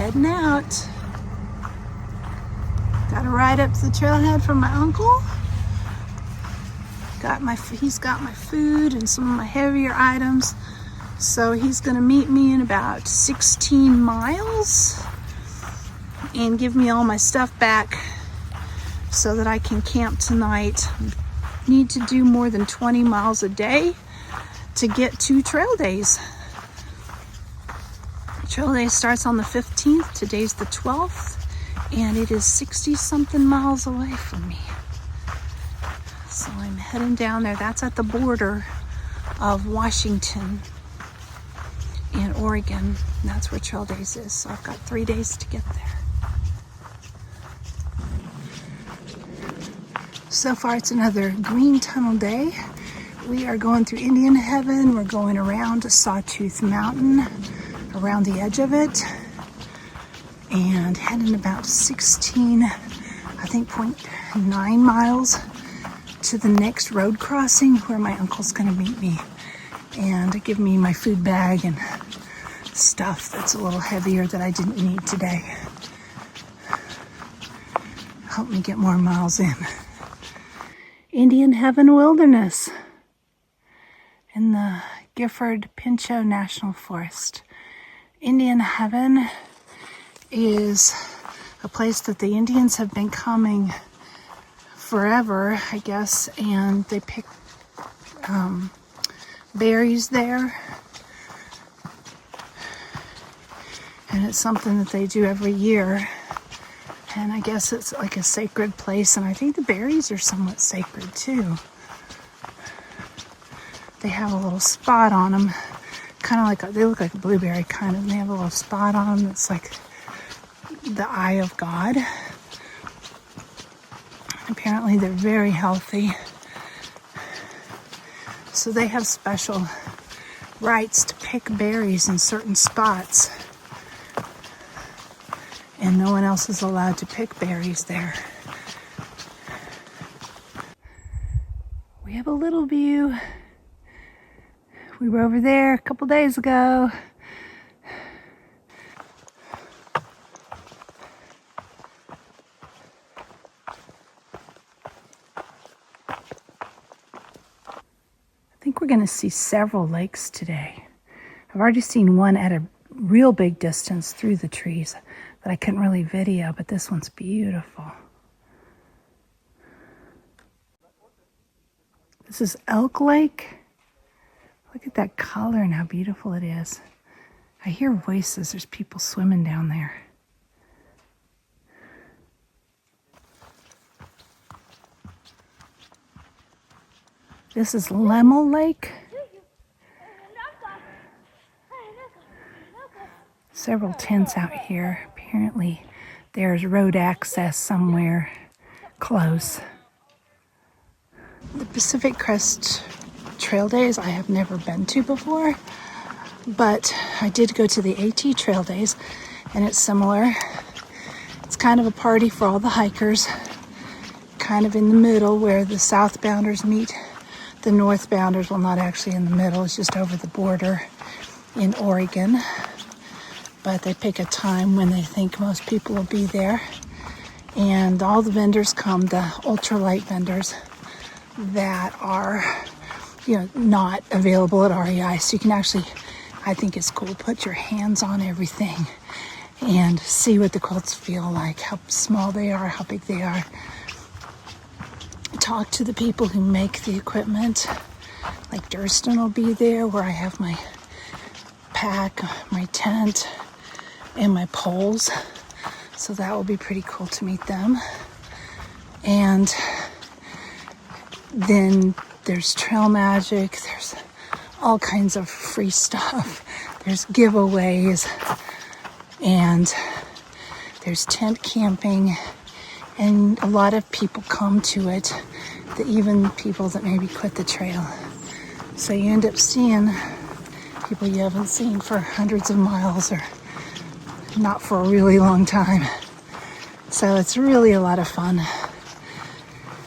heading out. Got a ride up to the trailhead from my uncle. He's got my food and some of my heavier items. So he's gonna meet me in about 16 miles and give me all my stuff back so that I can camp tonight. Need to do more than 20 miles a day to get to trail days. Trail day starts on the 15th. Today's the 12th, and it is 60 something miles away from me. So I'm heading down there. That's at the border of Washington and Oregon. And that's where trail days is. So I've got 3 days to get there. So far it's another green tunnel day. We are going through Indian Heaven. We're going around Sawtooth Mountain, around the edge of it, and heading about 16, I think 0.9 miles to the next road crossing where my uncle's gonna meet me and give me my food bag and stuff that's a little heavier that I didn't need today. Help me get more miles in. Indian Heaven Wilderness in the Gifford Pinchot National Forest. Indian Heaven is a place that the Indians have been coming forever, I guess, and they pick berries there. And it's something that they do every year. And I guess it's like a sacred place, and I think the berries are somewhat sacred too. They have a little spot on them, kind of like, they look like a blueberry kind of, and they have a little spot on them that's like the eye of God. Apparently they're very healthy. So they have special rights to pick berries in certain spots. And no one else is allowed to pick berries there. We have a little view. We were over there a couple days ago. I think we're going to see several lakes today. I've already seen one at a real big distance through the trees that I couldn't really video, but this one's beautiful. This is Elk Lake. Look at that color and how beautiful it is. I hear voices. There's people swimming down there. This is Lemel Lake. Several tents out here. Apparently there's road access somewhere close. The Pacific Crest Trail Days I have never been to before, but I did go to the AT Trail Days, and it's similar. It's kind of a party for all the hikers, kind of in the middle where the southbounders meet the northbounders. Well, not actually in the middle, it's just over the border in Oregon. But they pick a time when they think most people will be there. And all the vendors come, the ultralight vendors that are, not available at REI. So you can actually, I think it's cool, put your hands on everything and see what the quilts feel like, how small they are, how big they are. Talk to the people who make the equipment. Like Durston will be there where I have my pack, my tent, and my poles. So that will be pretty cool to meet them. And then there's Trail Magic. There's all kinds of free stuff. There's giveaways. And there's tent camping. And a lot of people come to it, even people that maybe quit the trail. So you end up seeing people you haven't seen for hundreds of miles or not for a really long time. So it's really a lot of fun.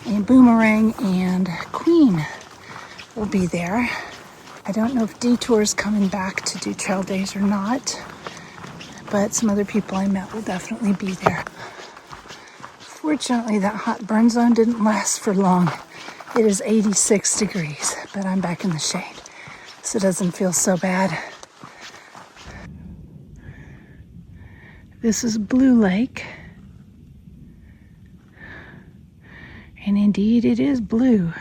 And Boomerang and Queen will be there. I don't know if Detour's coming back to do trail days or not, but some other people I met will definitely be there. Fortunately, that hot burn zone didn't last for long. It is 86 degrees, but I'm back in the shade, so it doesn't feel so bad. This is Blue Lake, and indeed it is blue.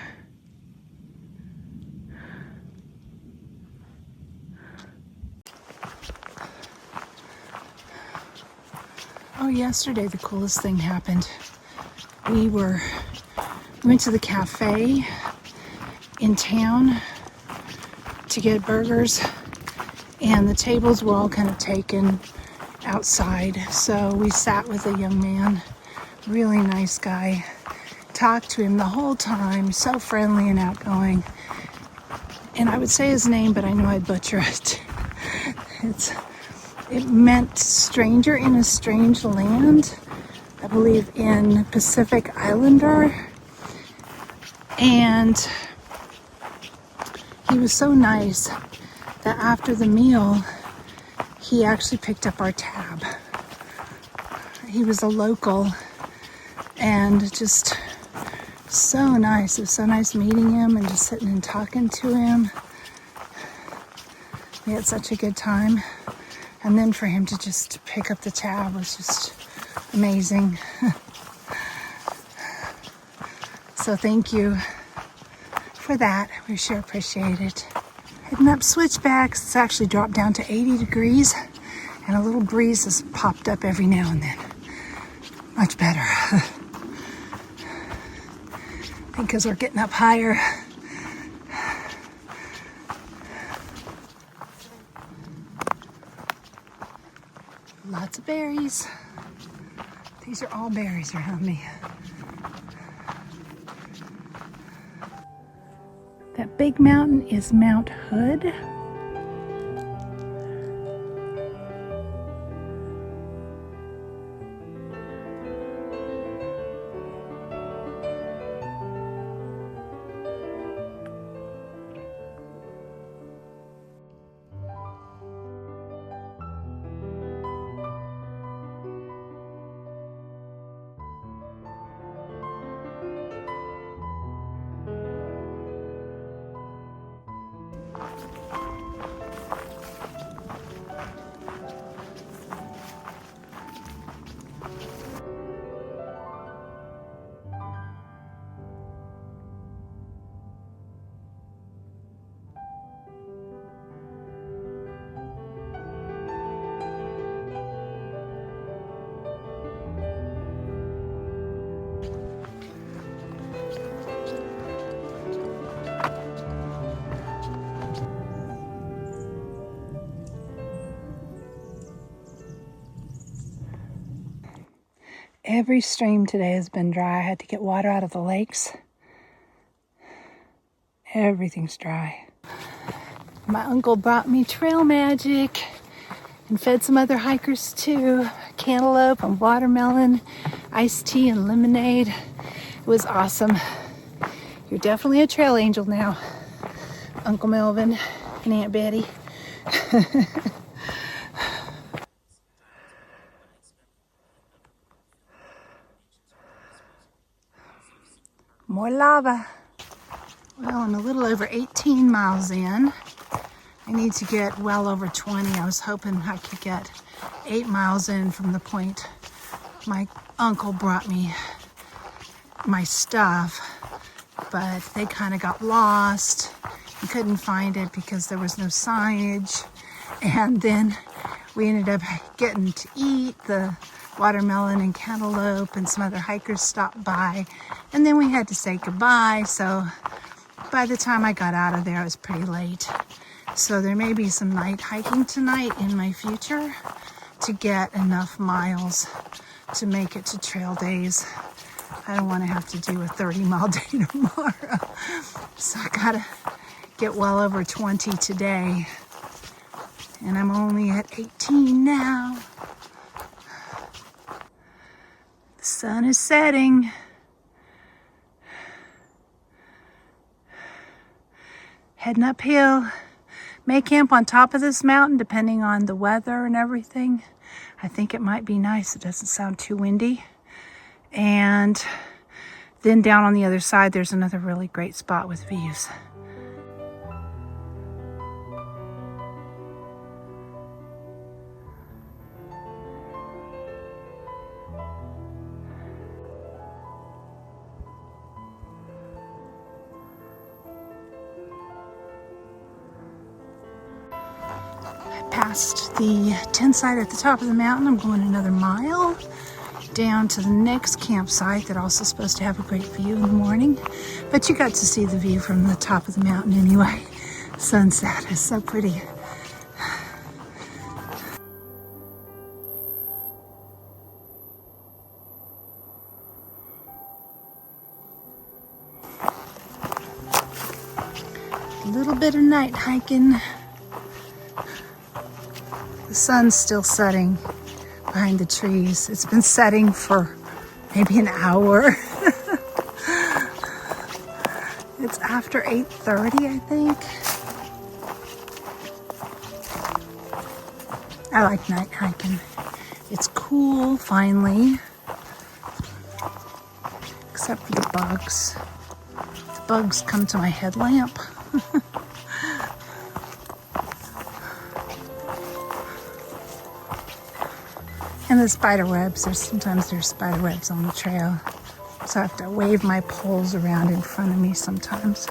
Oh, yesterday the coolest thing happened. We went to the cafe in town to get burgers, and the tables were all kind of taken outside. So we sat with a young man, really nice guy, talked to him the whole time, so friendly and outgoing. And I would say his name, but I know I'd butcher it. It meant stranger in a strange land, I believe in Pacific Islander. And he was so nice that after the meal, he actually picked up our tab. He was a local and just so nice. It was so nice meeting him and just sitting and talking to him. We had such a good time. And then for him to just pick up the tab was just amazing. So thank you for that. We sure appreciate it. Heading up switchbacks, it's actually dropped down to 80 degrees and a little breeze has popped up every now and then. Much better. I think because we're getting up higher. Lots of berries. These are all berries around me. That big mountain is Mount Hood. Every stream today has been dry. I had to get water out of the lakes. Everything's dry. My uncle brought me trail magic and fed some other hikers too. Cantaloupe and watermelon, iced tea and lemonade. It was awesome. You're definitely a trail angel now, Uncle Melvin and Aunt Betty. More lava. Well, I'm a little over 18 miles in. I need to get well over 20. I was hoping I could get 8 miles in from the point my uncle brought me my stuff, but they kind of got lost and couldn't find it because there was no signage. And then we ended up getting to eat the watermelon and cantaloupe, and some other hikers stopped by, and then we had to say goodbye. So by the time I got out of there, it was pretty late. So there may be some night hiking tonight in my future to get enough miles to make it to trail days. I don't want to have to do a 30-mile day tomorrow. So I gotta get well over 20 today. And I'm only at 18 now. The sun is setting. Heading uphill. May camp on top of this mountain depending on the weather and everything. I think it might be nice. It doesn't sound too windy. And then down on the other side, there's another really great spot with views. Past the tent site at the top of the mountain. I'm going another mile down to the next campsite that also supposed to have a great view in the morning. But you got to see the view from the top of the mountain anyway. Sunset is so pretty. A little bit of night hiking. The sun's still setting behind the trees. It's been setting for maybe an hour. It's after 8:30, I think. I like night hiking. It's cool, finally. Except for the bugs. The bugs come to my headlamp. And the spider webs, sometimes there's spider webs on the trail. So I have to wave my poles around in front of me sometimes.